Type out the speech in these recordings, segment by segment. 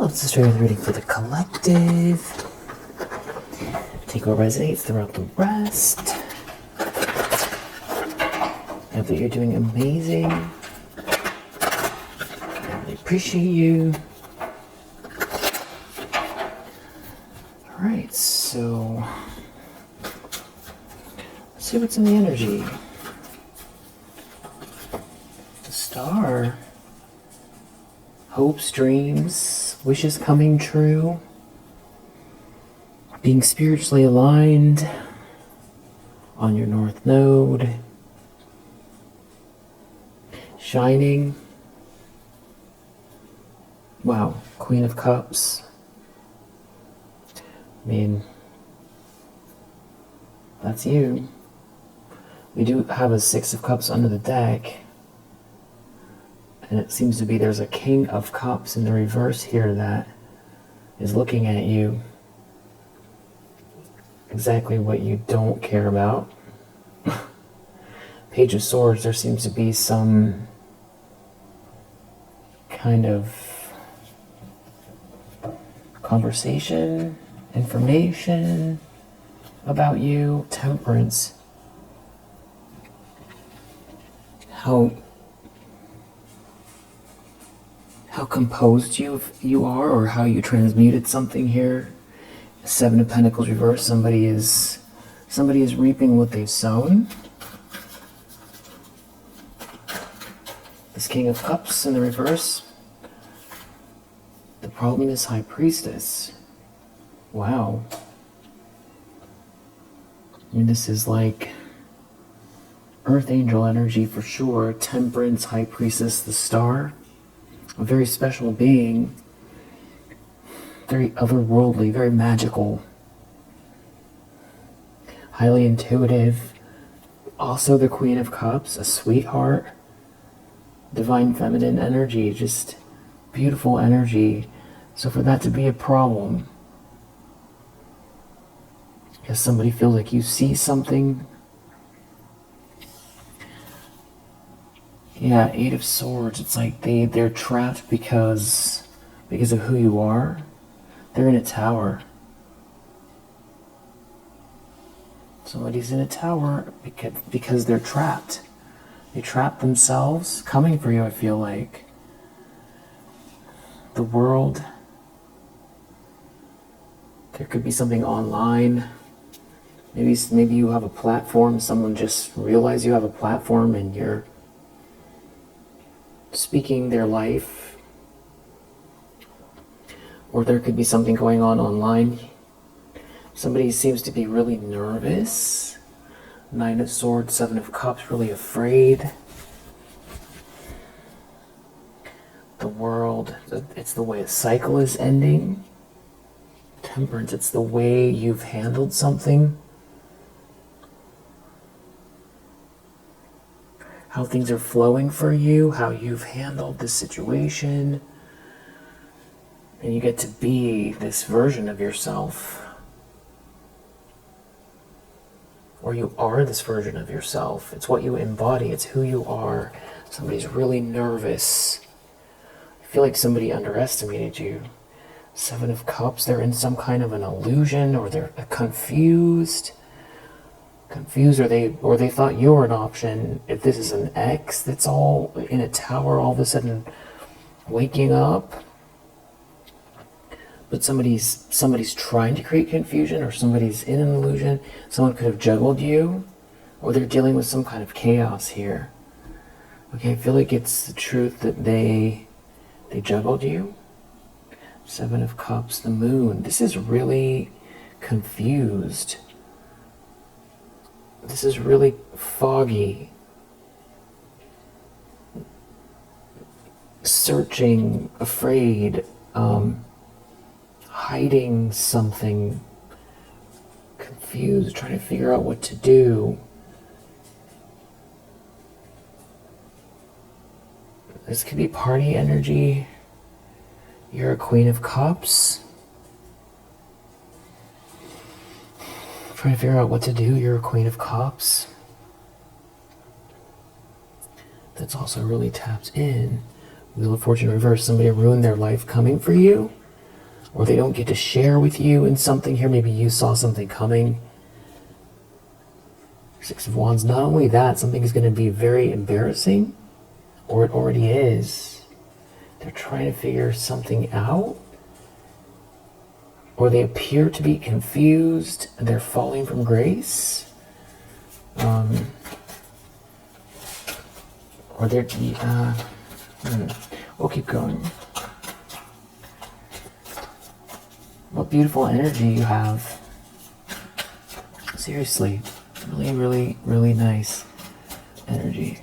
let's just try the reading for the collective. Take what resonates throughout the rest. I hope that you're doing amazing. I really appreciate you. Alright, so let's see what's in the energy. The star. Hopes, dreams, wishes coming true. Being spiritually aligned on your north node. Shining. Wow, Queen of Cups. I mean, that's you. We do have a Six of Cups under the deck. And it seems to be there's a King of Cups in the reverse here that is looking at you. Exactly what you don't care about. Page of Swords, there seems to be some kind of conversation, information about you. Temperance. How composed you are, or how you transmuted something here. Seven of Pentacles reversed. Somebody is reaping what they've sown. This King of Cups in the reverse. The problem is High Priestess. Wow. I mean, this is like Earth Angel energy for sure. Temperance, High Priestess, the Star. A very special being. Very otherworldly, very magical. Highly intuitive. Also the Queen of Cups, a sweetheart. Divine feminine energy, just beautiful energy. So for that to be a problem, because somebody feels like you see something. Yeah, Eight of Swords. It's like they're trapped because of who you are. They're in a tower. Somebody's in a tower because they're trapped. They trap themselves, coming for you, I feel like. The world. There could be something online. Maybe you have a platform. Someone just realized you have a platform and you're speaking their life. Or there could be something going on online. Somebody seems to be really nervous. Nine of Swords, Seven of Cups, really afraid. The world, it's the way a cycle is ending. Temperance, it's the way you've handled something. How things are flowing for you, how you've handled this situation. And you get to be this version of yourself. Or you are this version of yourself. It's what you embody. It's who you are. Somebody's really nervous. I feel like somebody underestimated you. Seven of Cups, they're in some kind of an illusion, or they're confused. Confused, or they thought you were an option. If this is an ex that's all in a tower, all of a sudden waking up. But somebody's trying to create confusion, or somebody's in an illusion. Someone could have juggled you, or they're dealing with some kind of chaos here. Okay, I feel like it's the truth that they juggled you. Seven of Cups, the Moon. This is really confused. This is really foggy. Searching, afraid, hiding something, confused, trying to figure out what to do. This could be party energy. You're a Queen of Cups. Trying to figure out what to do. You're a Queen of Cups. That's also really tapped in. Wheel of Fortune reverse. Somebody ruined their life coming for you. or they don't get to share with you in something here. Maybe you saw something coming. Six of Wands. Not only that, something is going to be very embarrassing, or it already is. They're trying to figure something out, or they appear to be confused and they're falling from grace. Or they're, we'll keep going. What beautiful energy you have. Seriously, really, really, really nice energy.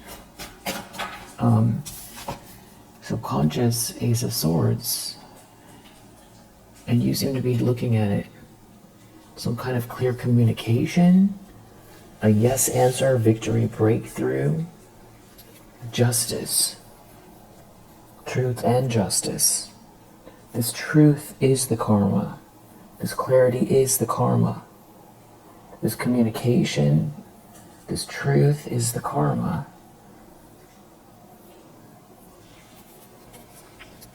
Subconscious Ace of Swords. And you seem to be looking at it. Some kind of clear communication. A yes answer, victory, breakthrough. Justice. Truth and justice. This truth is the karma. This clarity is the karma. This communication, this truth is the karma.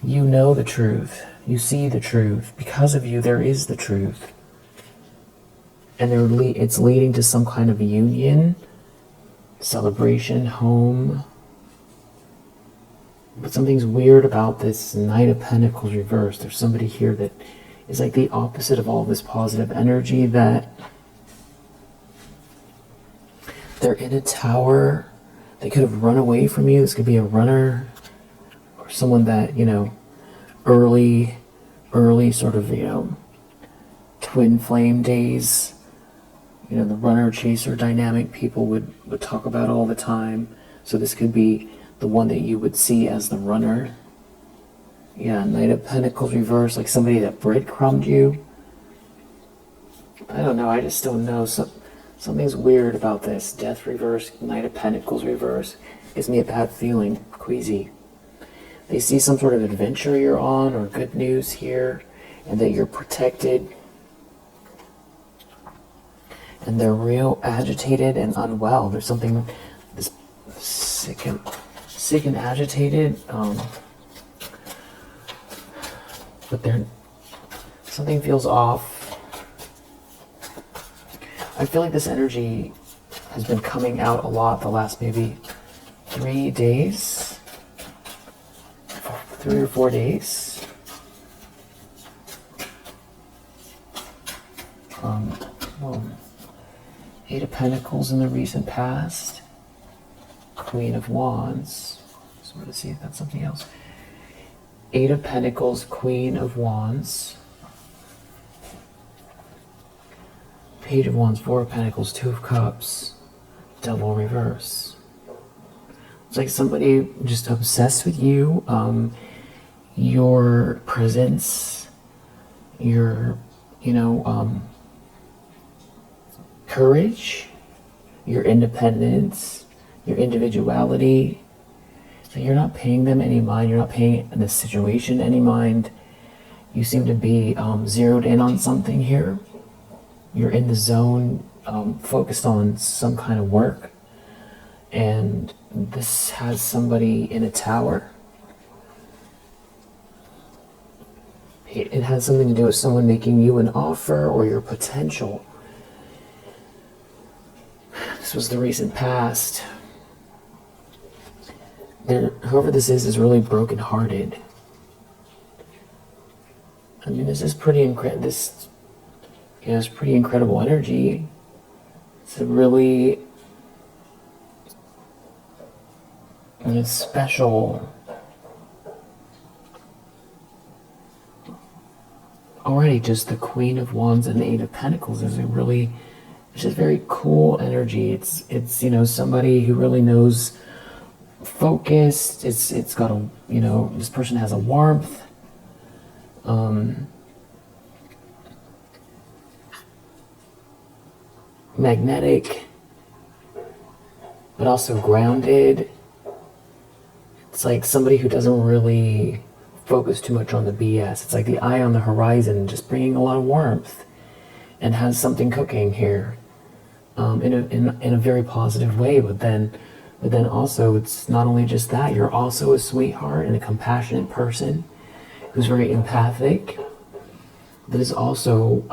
You know the truth. You see the truth. Because of you, there is the truth. And it's leading to some kind of union, celebration, home. But something's weird about this Knight of Pentacles reversed. There's somebody here that is like the opposite of all this positive energy, that they're in a tower. They could have run away from you. This could be a runner or someone that, you know, early sort of, you know, twin flame days. You know, the runner-chaser dynamic people would talk about all the time. So this could be the one that you would see as the runner. Yeah, Knight of Pentacles reverse, like somebody that breadcrumbed you. I don't know, I just don't know. Something's weird about this. Death reverse, Knight of Pentacles reverse. Gives me a bad feeling, queasy. They see some sort of adventure you're on, or good news here, and that you're protected. And they're real agitated and unwell. There's something this sick and agitated. But something feels off. I feel like this energy has been coming out a lot the last maybe 3 days. 3 or 4 days. Eight of Pentacles in the recent past. Queen of Wands. Just want to see if that's something else. Eight of Pentacles, Queen of Wands. Page of Wands, Four of Pentacles, Two of Cups. Devil reverse. It's like somebody just obsessed with you. Your presence. Your, courage, your independence, your individuality. So you're not paying them any mind. You're not paying the situation any mind. You seem to be zeroed in on something here. You're in the zone, focused on some kind of work. And this has somebody in a tower. It has something to do with someone making you an offer or your potential. This was the recent past. Whoever this is really brokenhearted. I mean, this is pretty incredible. It's pretty incredible energy. It's a really special. Already, just the Queen of Wands and the Eight of Pentacles is it's just very cool energy. It's somebody who really knows focused. It's got this person has a warmth. Magnetic, but also grounded. It's like somebody who doesn't really focus too much on the BS. It's like the eye on the horizon, just bringing a lot of warmth, and has something cooking here, in a very positive way. But then also, it's not only just that. You're also a sweetheart and a compassionate person who's very empathic. that is also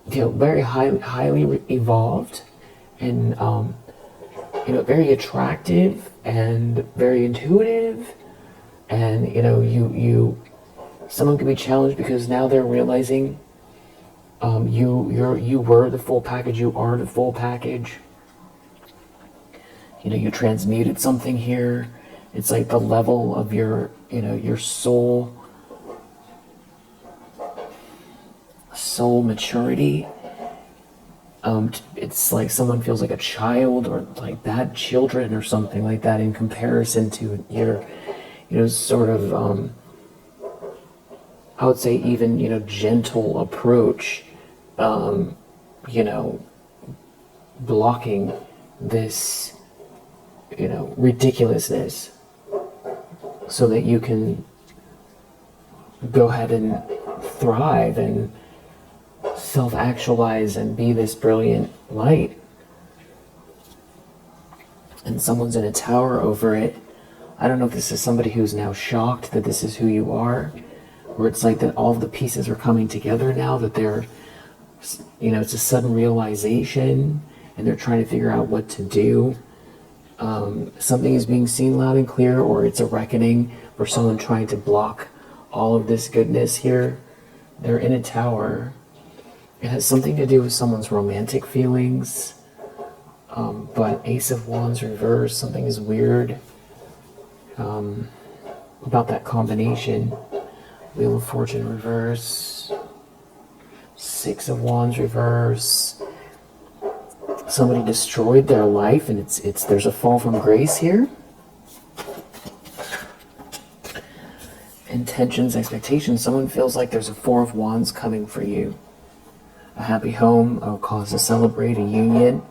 very highly evolved, and very attractive and very intuitive, and someone could be challenged because now they're realizing you were the full package, you are the full package. You transmuted something here. It's like the level of your soul maturity. It's like someone feels like a child, or like bad children or something like that, in comparison to your sort of I would say even gentle approach, blocking this ridiculousness, so that you can go ahead and thrive and self-actualize and be this brilliant light. And someone's in a tower over it. I don't know if this is somebody who's now shocked that this is who you are, or it's like that all the pieces are coming together now, that they're, it's a sudden realization and they're trying to figure out what to do. Something is being seen loud and clear, or it's a reckoning for someone trying to block all of this goodness here. They're in a tower. It has something to do with someone's romantic feelings, but Ace of Wands reverse, something is weird about that combination. Wheel of Fortune reverse, Six of Wands reverse. Somebody destroyed their life, and there's a fall from grace here. Intentions, expectations. Someone feels like there's a Four of Wands coming for you. A happy home, a cause to celebrate, a union,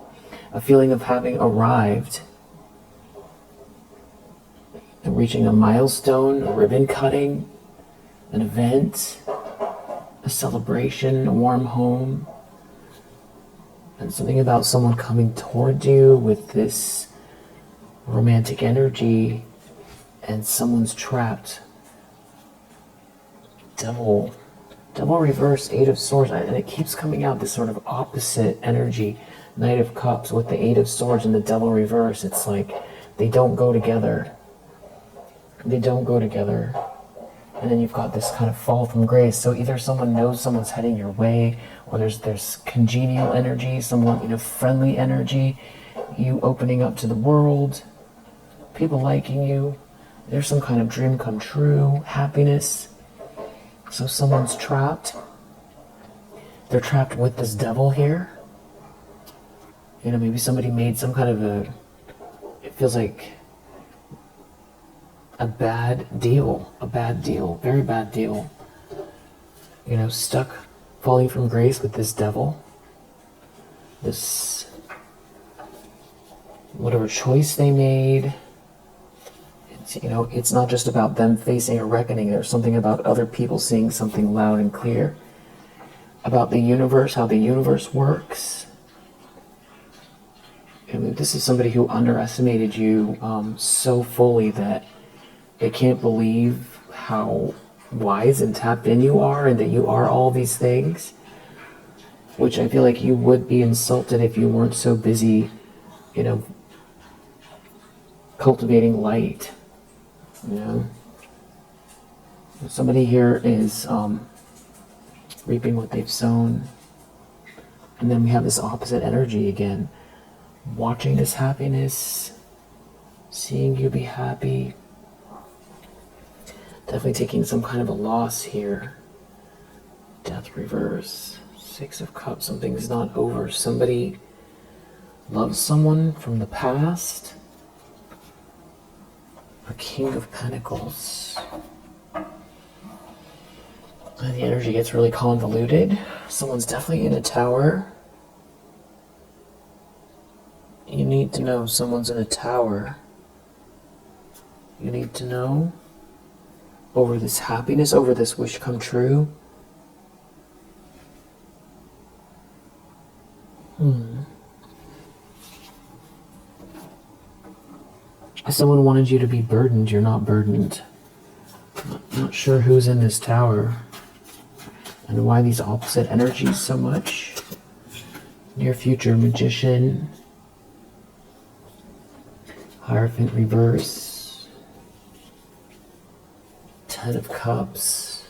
a feeling of having arrived, and reaching a milestone, a ribbon cutting, an event, a celebration, a warm home. And something about someone coming toward you with this romantic energy, and someone's trapped. Devil reverse, Eight of Swords, and it keeps coming out, this sort of opposite energy. Knight of Cups with the Eight of Swords and the Devil reverse. It's like they don't go together. They don't go together. And then you've got this kind of fall from grace. So either someone knows someone's heading your way, or there's congenial energy, someone, friendly energy, you opening up to the world, people liking you. There's some kind of dream come true, happiness. So someone's trapped. They're trapped with this devil here. Maybe somebody made some kind of it feels like a bad deal, very bad deal. Stuck, falling from grace with this devil. This, whatever choice they made, it's not just about them facing a reckoning. There's something about other people seeing something loud and clear. About the universe, how the universe works. This is somebody who underestimated you so fully that they can't believe how wise and tapped in you are, and that you are all these things. Which I feel like you would be insulted if you weren't so busy, cultivating light. Somebody here is reaping what they've sown. And then we have this opposite energy again. Watching this happiness, seeing you be happy. Definitely taking some kind of a loss here. Death reverse. Six of Cups, something's not over. Somebody loves someone from the past. A King of Pentacles. And the energy gets really convoluted. Someone's definitely in a tower. You need to know someone's in a tower. You need to know over this happiness, over this wish come true. Someone wanted you to be burdened. You're not burdened. Not sure who's in this tower and why these opposite energies so much. Near future magician, Hierophant reverse, 10 of Cups.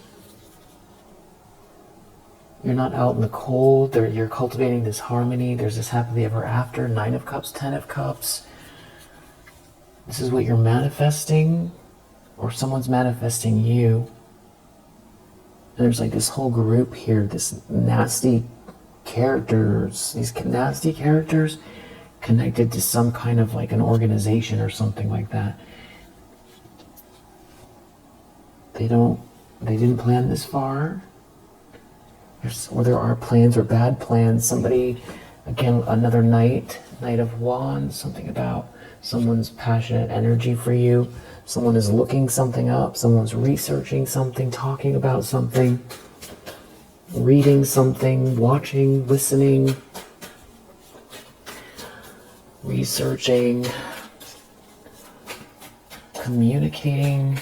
You're not out in the cold, you're cultivating this harmony. There's this happily ever after, 9 of Cups, 10 of Cups. This is what you're manifesting, or someone's manifesting you. And there's like this whole group here, this nasty characters, these nasty characters connected to some kind of like an organization or something like that. They didn't plan this far. Or there are plans or bad plans. Somebody, again, another Knight of Wands, something about someone's passionate energy for you. Someone is looking something up. Someone's researching something, talking about something, reading something, watching, listening, researching, communicating.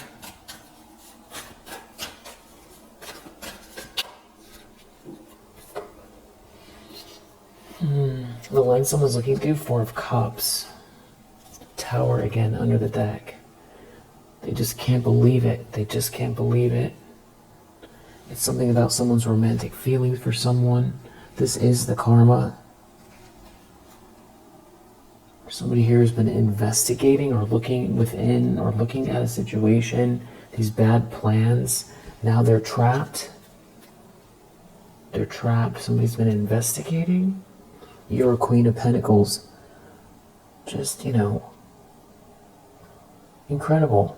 The line someone's looking through, 4 of Cups. Tower again under the deck. They just can't believe it. They just can't believe it. It's something about someone's romantic feelings for someone. This is the karma. Somebody here has been investigating or looking within or looking at a situation, these bad plans. Now they're trapped. They're trapped. Somebody's been investigating. You're a Queen of Pentacles. Just, incredible.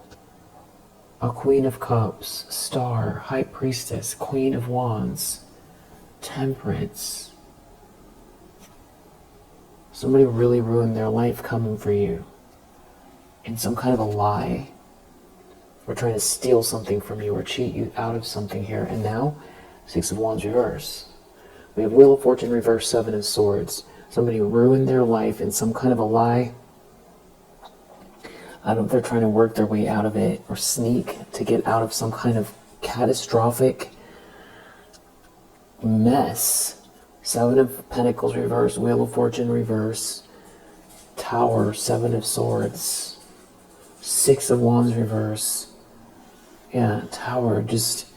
A Queen of Cups, Star, High Priestess, Queen of Wands, Temperance. Somebody really ruined their life coming for you in some kind of a lie, or trying to steal something from you or cheat you out of something here. And now, 6 of Wands reverse. We have Wheel of Fortune reverse, 7 of Swords. Somebody ruined their life in some kind of a lie. I don't know if they're trying to work their way out of it or sneak to get out of some kind of catastrophic mess. 7 of Pentacles reverse, Wheel of Fortune reverse, Tower, 7 of Swords, 6 of Wands reverse. Yeah, Tower, just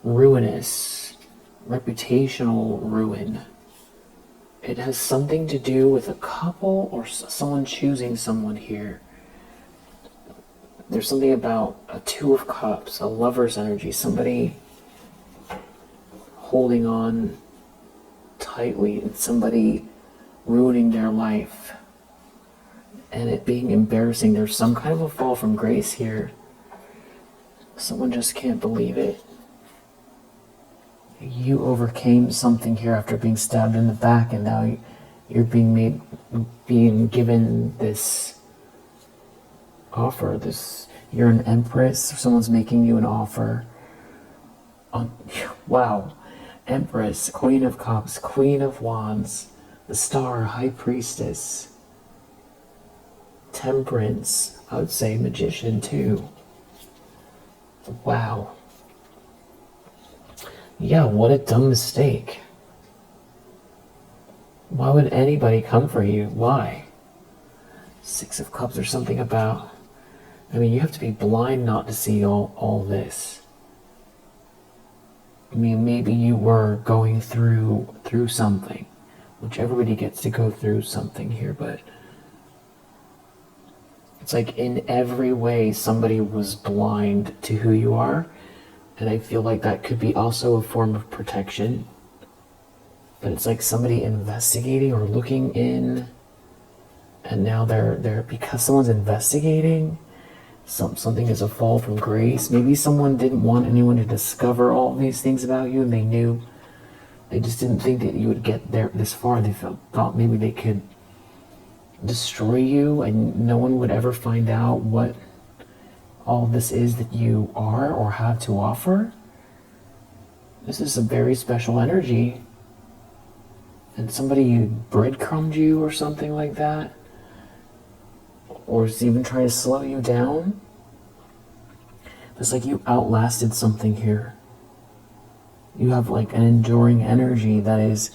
ruinous, reputational ruin. It has something to do with a couple or someone choosing someone here. There's something about a 2 of Cups, a lover's energy, somebody holding on tightly and somebody ruining their life and it being embarrassing. There's some kind of a fall from grace here. Someone just can't believe it. You overcame something here after being stabbed in the back, and now you're being given this offer. You're an Empress. Someone's making you an offer. Wow. Empress, Queen of Cups, Queen of Wands, the Star, High Priestess, Temperance. I would say Magician too. Wow. Yeah, what a dumb mistake. Why would anybody come for you? Why? 6 of Cups or something about... you have to be blind not to see all this. Maybe you were going through something, which everybody gets to go through something here, but it's like in every way somebody was blind to who you are. And I feel like that could be also a form of protection. But it's like somebody investigating or looking in, and now they're because someone's investigating, something is a fall from grace. Maybe someone didn't want anyone to discover all these things about you, and they just didn't think that you would get this far. They thought maybe they could destroy you and no one would ever find out what all this is that you are or have to offer. This is a very special energy. And somebody breadcrumbed you or something like that, or is even trying to slow you down. It's like you outlasted something here. You have like an enduring energy that is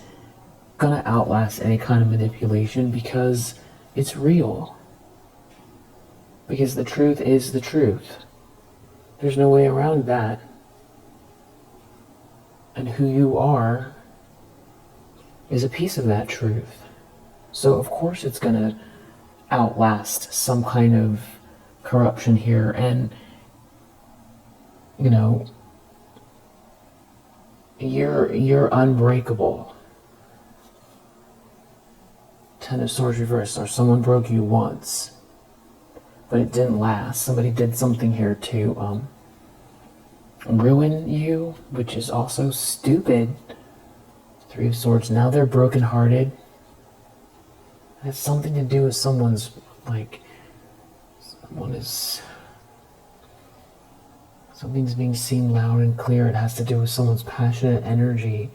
gonna outlast any kind of manipulation because it's real. Because the truth is the truth. There's no way around that. And who you are is a piece of that truth. So of course it's gonna outlast some kind of corruption here, and you know, you're unbreakable. Ten of Swords reversed, or someone broke you once, but it didn't last. Somebody did something here to ruin you, which is also stupid. Three of Swords, now they're brokenhearted. It has something to do with someone's, like, something's being seen loud and clear. It has to do with someone's passionate energy,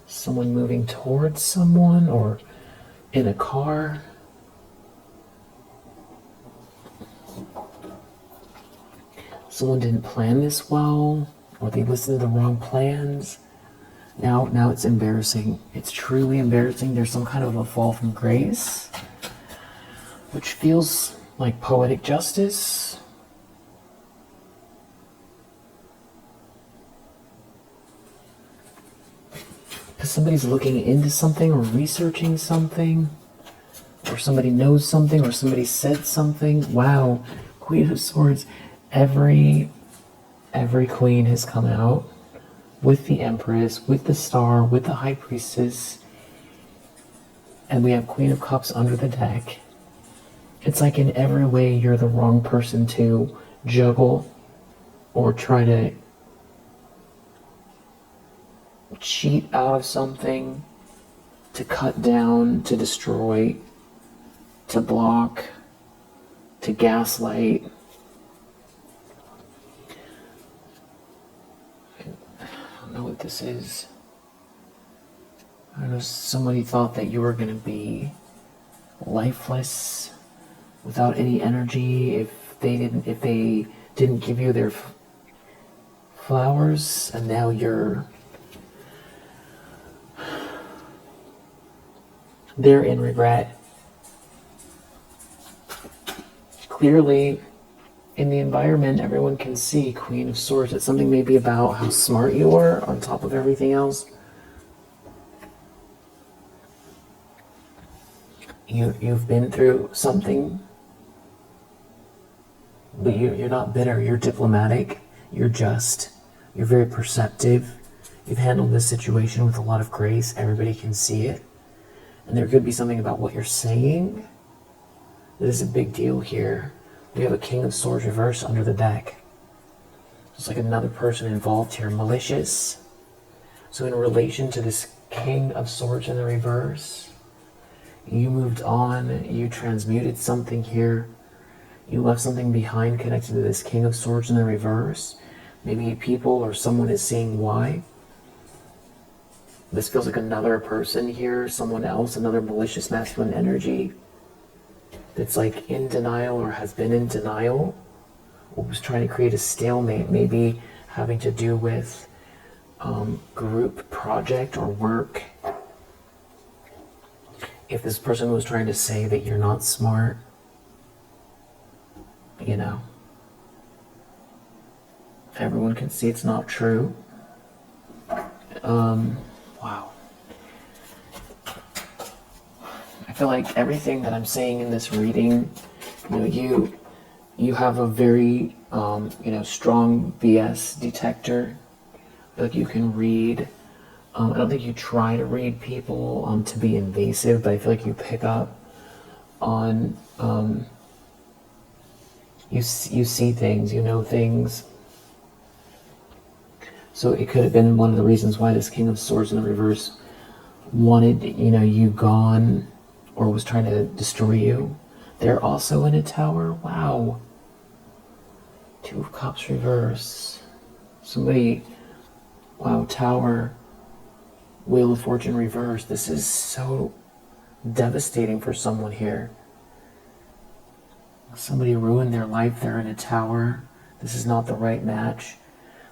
someone moving towards someone, or in a car. Someone didn't plan this well, or they listened to the wrong plans. Now it's embarrassing. It's truly embarrassing. There's some kind of a fall from grace, which feels like poetic justice. Because somebody's looking into something or researching something, or somebody knows something, or somebody said something. Wow, Queen of Swords. Every queen has come out with the Empress, with the Star, with the High Priestess, and we have Queen of Cups under the deck. It's like in every way you're the wrong person to juggle or try to cheat out of something, to cut down, to destroy, to block, to gaslight. I don't know what this is. I don't know, somebody thought that you were going to be lifeless, without any energy, if they didn't give you their flowers, and now they're in regret. Clearly, in the environment, everyone can see Queen of Swords. It's something maybe about how smart you are on top of everything else. You've been through something, but you're not bitter. You're diplomatic. You're just. You're very perceptive. You've handled this situation with a lot of grace. Everybody can see it. And there could be something about what you're saying that is a big deal here. We have a King of Swords reverse under the deck. It's like another person involved here, malicious. So in relation to this King of Swords in the reverse, you moved on, you transmuted something here, you left something behind connected to this King of Swords in the reverse. Maybe people or someone is seeing why. This feels like another person here, someone else, another malicious masculine energy that's like in denial or has been in denial, or was trying to create a stalemate, maybe having to do with group project or work. If this person was trying to say that you're not smart, you know, everyone can see it's not true. Wow. I feel like everything that I'm saying in this reading, you know, you have a very, strong BS detector. I feel like you can read. I don't think you try to read people to be invasive, but I feel like you pick up on, you see things, you know things. So it could have been one of the reasons why this King of Swords in the reverse wanted, you gone, or was trying to destroy you. They're also in a tower. Wow. Two of Cups reverse. Somebody, wow, tower. Wheel of Fortune reverse. This is so devastating for someone here. Somebody ruined their life. They're in a tower. This is not the right match.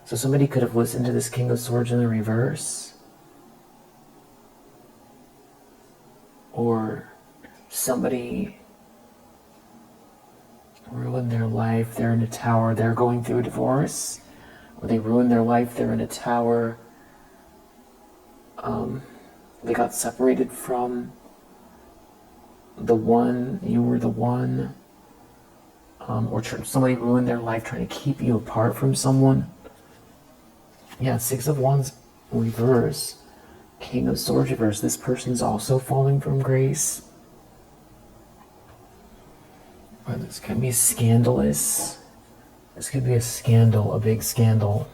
So somebody could have listened to this King of Swords in the reverse. Or somebody ruined their life, they're in a tower, they're going through a divorce. Or they ruined their life, they're in a tower. They got separated from the one, you were the one. Or somebody ruined their life trying to keep you apart from someone. Yeah, Six of Wands reverse. King of Swords reverse. This person's also falling from grace. Or this could be scandalous. This could be a scandal, a big scandal.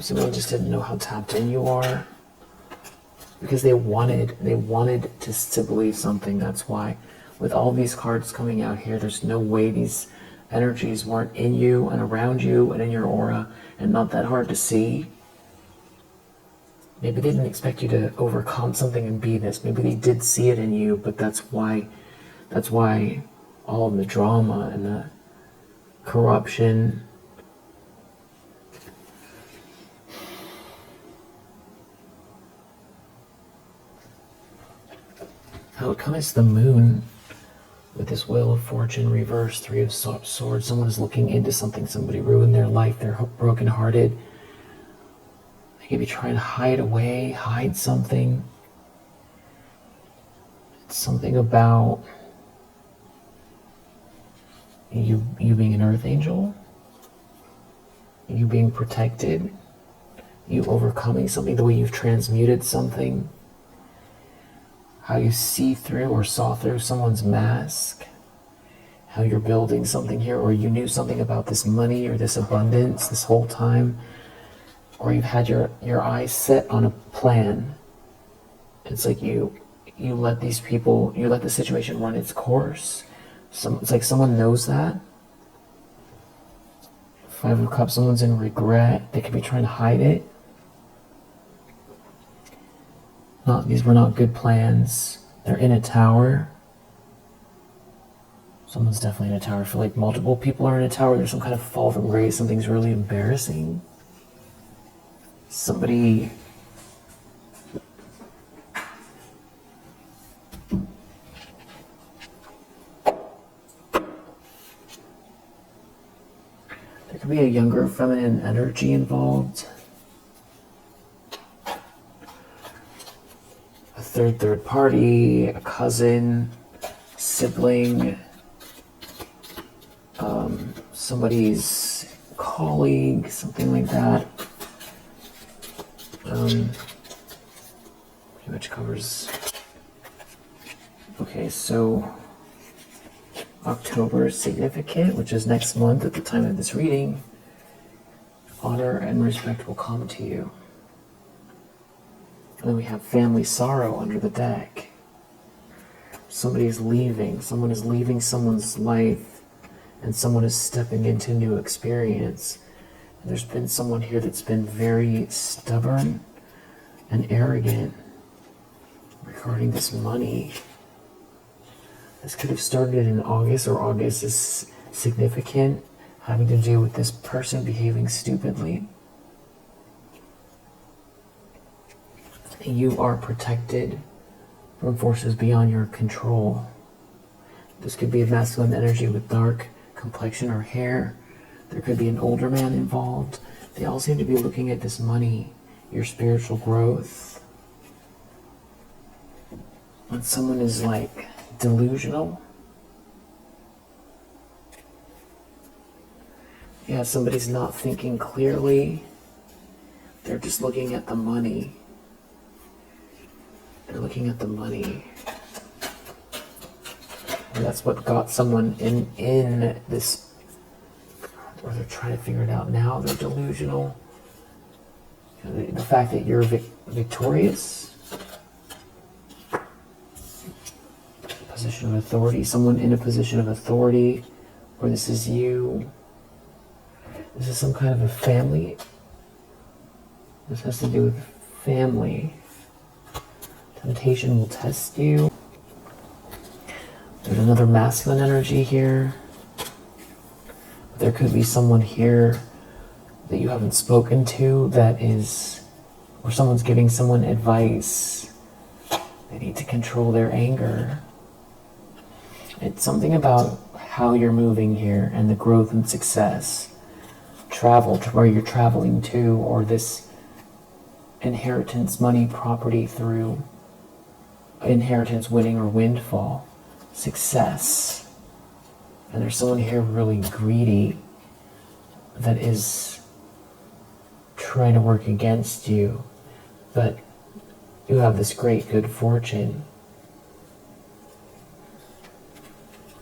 Someone just didn't know how tapped in you are. Because they wanted to believe something. That's why with all these cards coming out here, there's no way these energies weren't in you and around you and in your aura and not that hard to see. Maybe they didn't expect you to overcome something and be this. Maybe they did see it in you, but that's why all of the drama and the corruption. How it comes the moon with this Wheel of Fortune reverse, Three of Swords. Someone is looking into something. Somebody ruined their life. They're brokenhearted. They could be trying to hide away, hide something. It's something about you being an earth angel, you being protected, you overcoming something, the way you've transmuted something. How you see through or saw through someone's mask, how you're building something here, or you knew something about this money or this abundance this whole time, or you've had your eyes set on a plan. It's like you let these people, you let the situation run its course. It's like someone knows that. Five of Cups, someone's in regret. They could be trying to hide it. These were not good plans. They're in a tower. Someone's definitely in a tower. I feel like multiple people are in a tower. There's some kind of fall from grace. Something's really embarrassing. Somebody... There could be a younger feminine energy involved. Third party, a cousin, sibling, somebody's colleague, something like that. Pretty much covers. Okay, so October is significant, which is next month at the time of this reading. Honor and respect will come to you. And then we have family sorrow under the deck. Somebody is leaving. Someone is leaving someone's life, and someone is stepping into new experience. And there's been someone here that's been very stubborn and arrogant regarding this money. This could have started in August, or August is significant, having to do with this person behaving stupidly. You are protected from forces beyond your control. This could be a masculine energy with dark complexion or hair. There could be an older man involved. They all seem to be looking at this money, your spiritual growth. When someone is like delusional. Yeah, somebody's not thinking clearly. They're just looking at the money. They're looking at the money. And that's what got someone in this, or they're trying to figure it out now. They're delusional. The fact that you're victorious. Position of authority. Someone in a position of authority, or this is you. This is some kind of a family. This has to do with family. Temptation will test you. There's another masculine energy here. There could be someone here that you haven't spoken to that is, or someone's giving someone advice. They need to control their anger. It's something about how you're moving here and the growth and success. Travel to where you're traveling to, or this inheritance, money, property through inheritance, winning or windfall, success. And there's someone here really greedy that is trying to work against you, but you have this great good fortune.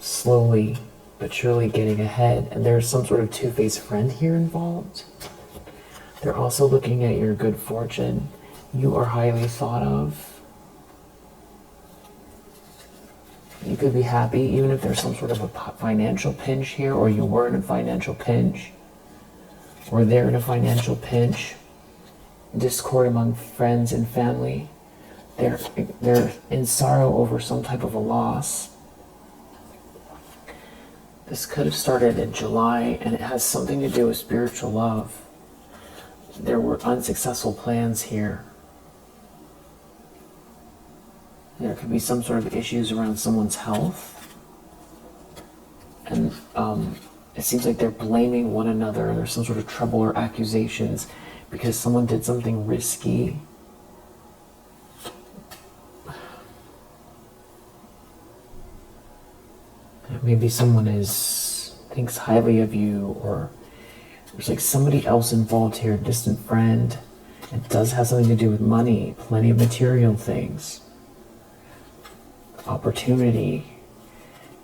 Slowly but surely getting ahead, and there's some sort of two-faced friend here involved. They're also looking at your good fortune. You are highly thought of. You could be happy even if there's some sort of a financial pinch here, or you were in a financial pinch, or they're in a financial pinch. Discord among friends and family. They're in sorrow over some type of a loss. This could have started in July, and it has something to do with spiritual love. There were unsuccessful plans here. There could be some sort of issues around someone's health. And it seems like they're blaming one another. There's some sort of trouble or accusations because someone did something risky. Maybe someone thinks highly of you, or there's like somebody else involved here, a distant friend. It does have something to do with money, plenty of material things, opportunity,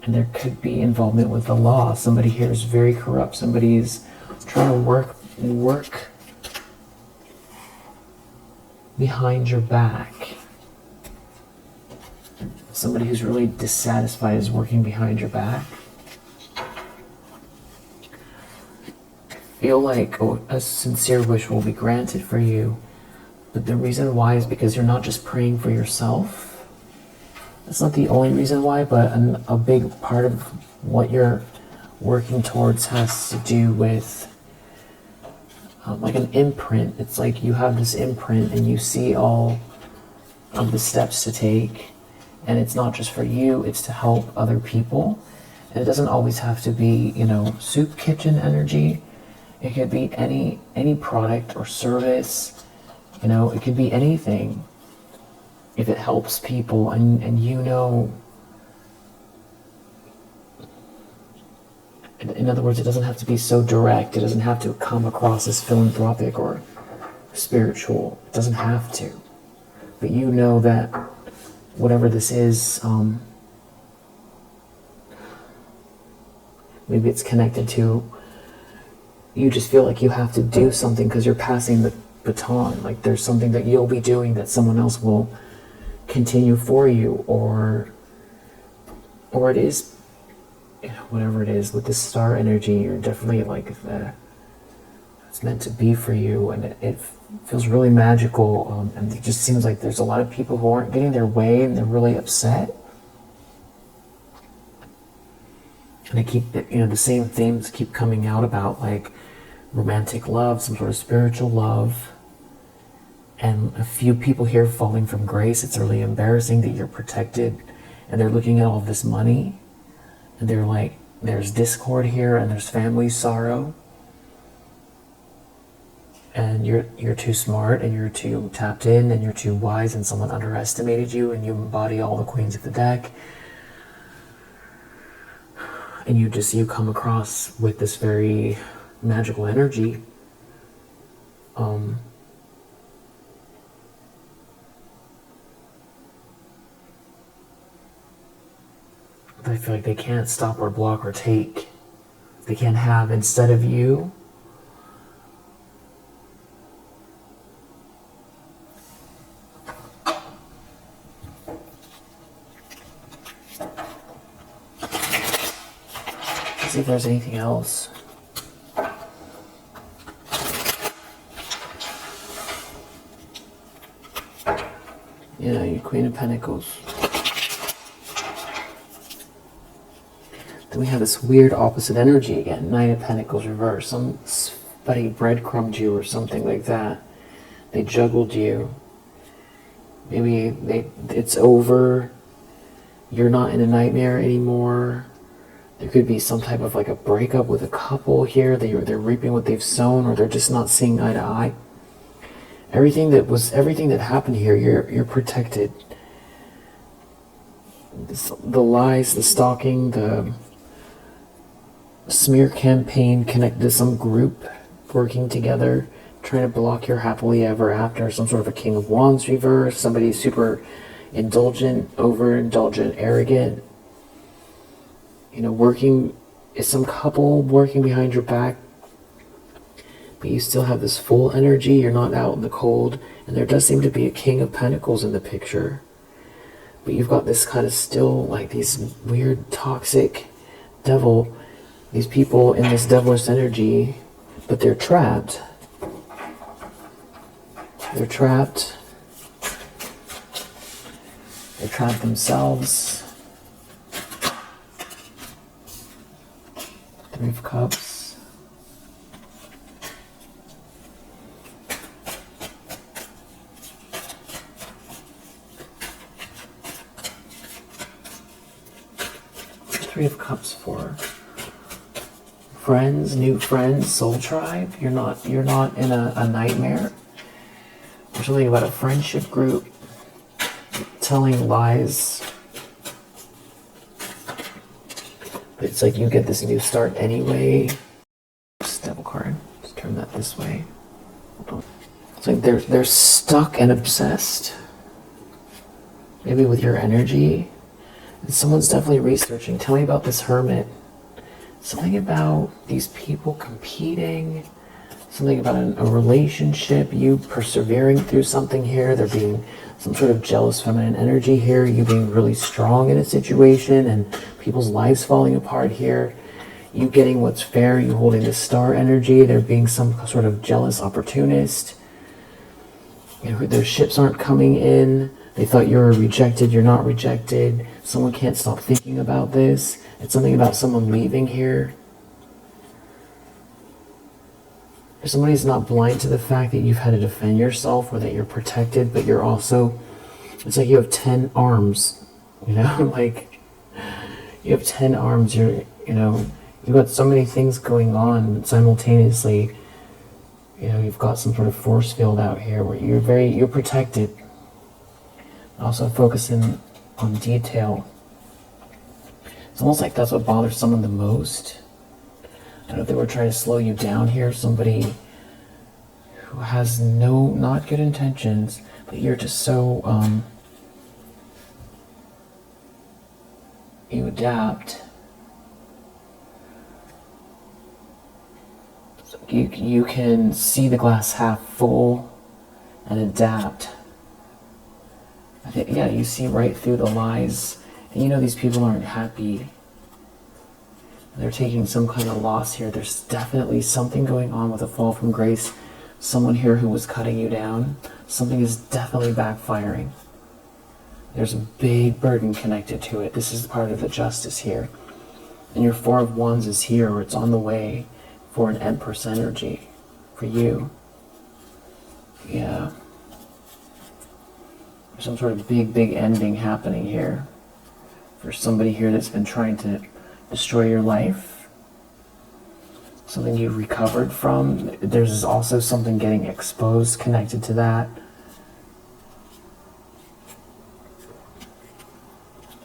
and there could be involvement with the law. Somebody here is very corrupt. Somebody is trying to work behind your back. Somebody who's really dissatisfied is working behind your back. Feel like a sincere wish will be granted for you, but the reason why is because you're not just praying for yourself. That's not the only reason why, but a big part of what you're working towards has to do with like an imprint. It's like you have this imprint and you see all of the steps to take. And it's not just for you, it's to help other people. And it doesn't always have to be, soup kitchen energy. It could be any product or service. It could be anything. If it helps people and in other words, it doesn't have to be so direct. It doesn't have to come across as philanthropic or spiritual. It doesn't have to. But you know that whatever this is, maybe it's connected to, you just feel like you have to do something because you're passing the baton. Like there's something that you'll be doing that someone else will continue for you, or it is, whatever it is, with this star energy, you're definitely like it's meant to be for you, and it feels really magical, and it just seems like there's a lot of people who aren't getting their way and they're really upset. And I keep, the same themes keep coming out about like romantic love, some sort of spiritual love, and a few people here falling from grace. It's really embarrassing that you're protected, and they're looking at all this money, and they're like, there's discord here, and there's family sorrow. And you're too smart, and you're too tapped in, and you're too wise, and someone underestimated you, and you embody all the queens of the deck. And you come across with this very magical energy. I feel like they can't stop or block or take. They can't have instead of you. Let's see if there's anything else. Yeah, your Queen of Pentacles. Then we have this weird opposite energy again. Knight of Pentacles reverse. Somebody breadcrumbed you or something like that. They juggled you. Maybe it's over. You're not in a nightmare anymore. There could be some type of like a breakup with a couple here. They're reaping what they've sown, or they're just not seeing eye to eye. Everything that happened here, you're protected. The lies, the stalking, the smear campaign connected to some group working together, trying to block your happily ever after. Some sort of a King of Wands reverse. Somebody super indulgent, overindulgent, arrogant. You know, working, is some couple working behind your back, but you still have this full energy. You're not out in the cold. And there does seem to be a King of Pentacles in the picture. But you've got this kind of still, like these weird, toxic devil, these people in this devilish energy, but they're trapped. They're trapped. They trap themselves. Three of Cups. Three of Cups for friends, new friends, soul tribe. You're not in a nightmare. There's something about a friendship group telling lies. But it's like you get this new start anyway. This devil card. Let's turn that this way. Hold on. It's like they're stuck and obsessed. Maybe with your energy. And someone's definitely researching. Tell me about this Hermit. Something about these people competing. Something about a relationship. You persevering through something here. There being some sort of jealous feminine energy here. You being really strong in a situation and people's lives falling apart here. You getting what's fair. You holding the star energy. There being some sort of jealous opportunist. You know, their ships aren't coming in. They thought you were rejected. You're not rejected. Someone can't stop thinking about this. It's something about someone leaving here. If somebody's not blind to the fact that you've had to defend yourself or that you're protected, but you're also, it's like you have 10 arms, you know, like you have 10 arms, you've got so many things going on simultaneously. You know, you've got some sort of force field out here where you're protected. Also focusing on detail. It's almost like that's what bothers someone the most. I don't know if they were trying to slow you down here. Somebody who has not good intentions, but you're just so, you adapt. So you can see the glass half full and adapt. I think, yeah, you see right through the lies. And you know these people aren't happy. They're taking some kind of loss here. There's definitely something going on with a fall from grace. Someone here who was cutting you down. Something is definitely backfiring. There's a big burden connected to it. This is part of the justice here. And your Four of Wands is here, or it's on the way for an Empress energy for you. Yeah. There's some sort of big ending happening here. For somebody here that's been trying to destroy your life. Something you recovered from. There's also something getting exposed connected to that.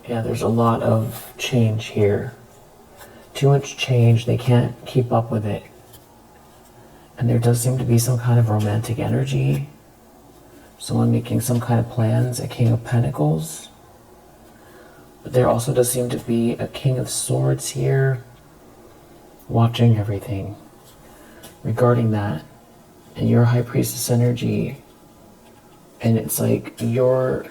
Yeah, there's a lot of change here. Too much change, they can't keep up with it. And there does seem to be some kind of romantic energy. Someone making some kind of plans, a King of Pentacles. But there also does seem to be a King of Swords here, watching everything regarding that. And your High Priestess energy. And it's like your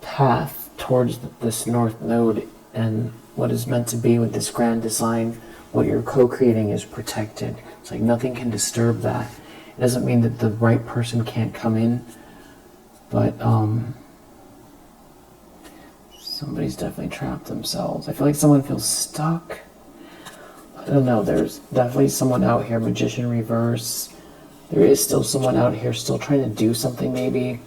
path towards this North Node and what is meant to be with this grand design, what you're co-creating is protected. It's like nothing can disturb that. It doesn't mean that the right person can't come in, But somebody's definitely trapped themselves. I feel like someone feels stuck. I don't know, there's definitely someone out here, Magician reverse. There is still someone out here still trying to do something maybe.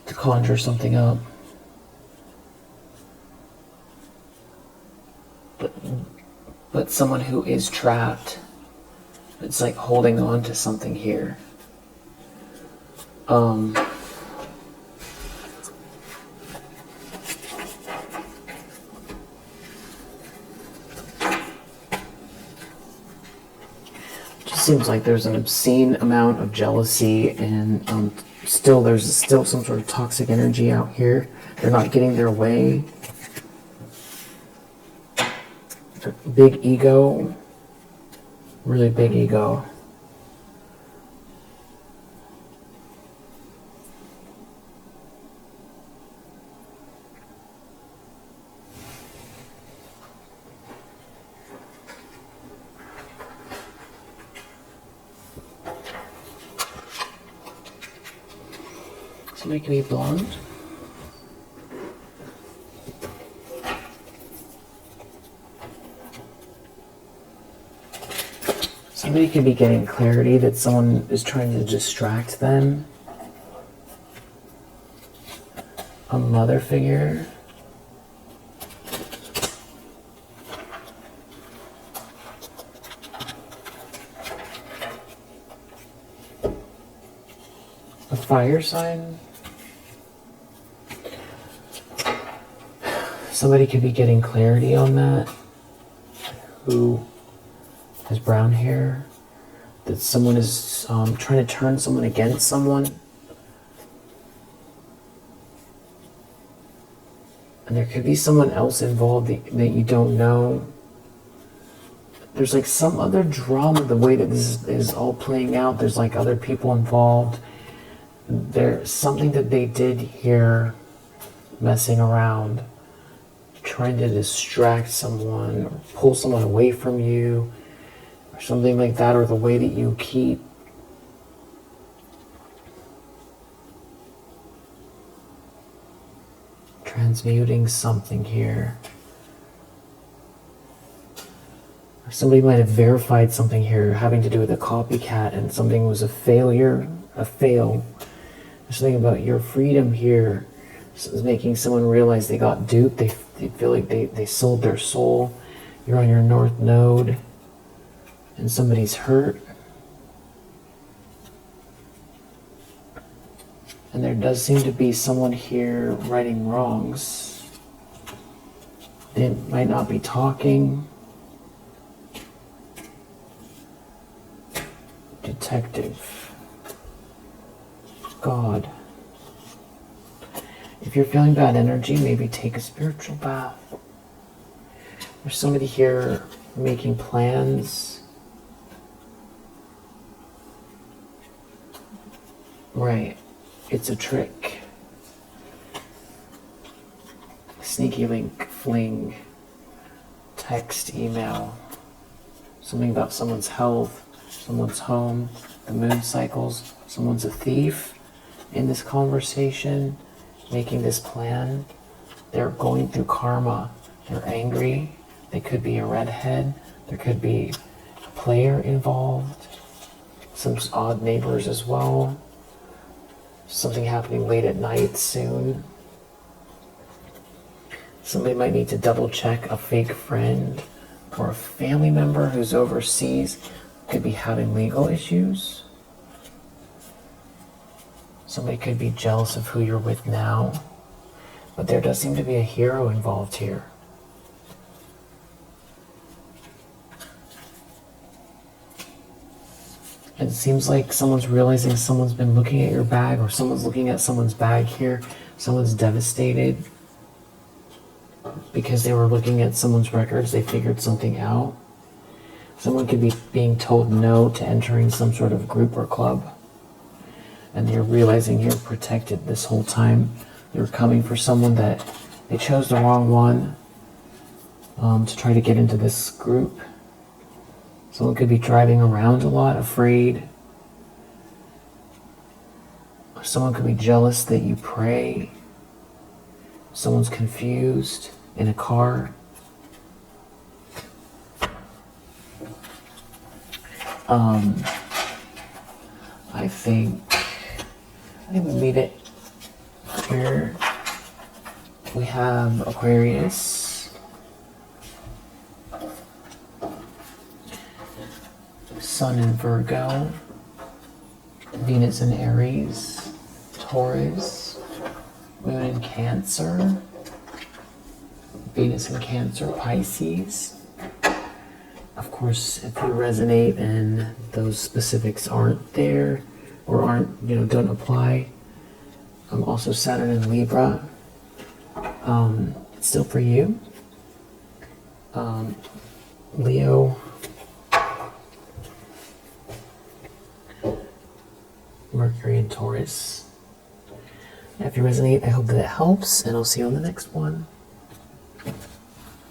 To conjure something up. But someone who is trapped, it's like holding on to something here. Just seems like there's an obscene amount of jealousy, and there's still some sort of toxic energy out here. They're not getting their way. Big ego, really big ego. Somebody can be blonde. Somebody could be getting clarity that someone is trying to distract them. A mother figure. A fire sign. Somebody could be getting clarity on that. Who has brown hair, that someone is trying to turn someone against someone. And there could be someone else involved that you don't know. There's like some other drama, the way that this is all playing out. There's like other people involved. There's something that they did here, messing around, trying to distract someone or pull someone away from you. Something like that, or the way that you keep transmuting something here. Or somebody might have verified something here having to do with a copycat, and something was a failure, a fail. There's something about your freedom here. So it's making someone realize they got duped. They feel like they sold their soul. You're on your north node. And somebody's hurt. And there does seem to be someone here righting wrongs. They might not be talking. Detective. God. If you're feeling bad energy, maybe take a spiritual bath. There's somebody here making plans. Right, it's a trick. Sneaky link, fling, text, email. Something about someone's health, someone's home, the moon cycles. Someone's a thief in this conversation, making this plan. They're going through karma. They're angry. They could be a redhead. There could be a player involved. Some odd neighbors as well. Something happening late at night soon. Somebody might need to double check a fake friend or a family member who's overseas. Could be having legal issues. Somebody could be jealous of who you're with now. But there does seem to be a hero involved here. It seems like someone's realizing someone's been looking at your bag, or someone's looking at someone's bag here. Someone's devastated because they were looking at someone's records. They figured something out. Someone could be being told no to entering some sort of group or club. And you're realizing you're protected this whole time. You're coming for someone that they chose the wrong one to try to get into this group. Someone could be driving around a lot, afraid. Or someone could be jealous that you pray. Someone's confused in a car. I think we made it here. We have Aquarius, Sun in Virgo, Venus in Aries, Taurus, Moon in Cancer, Venus in Cancer, Pisces. Of course, if you resonate and those specifics aren't there or aren't, don't apply, also Saturn in Libra, it's still for you. Leo, Mercury in Taurus. If you resonate, I hope that it helps, and I'll see you on the next one.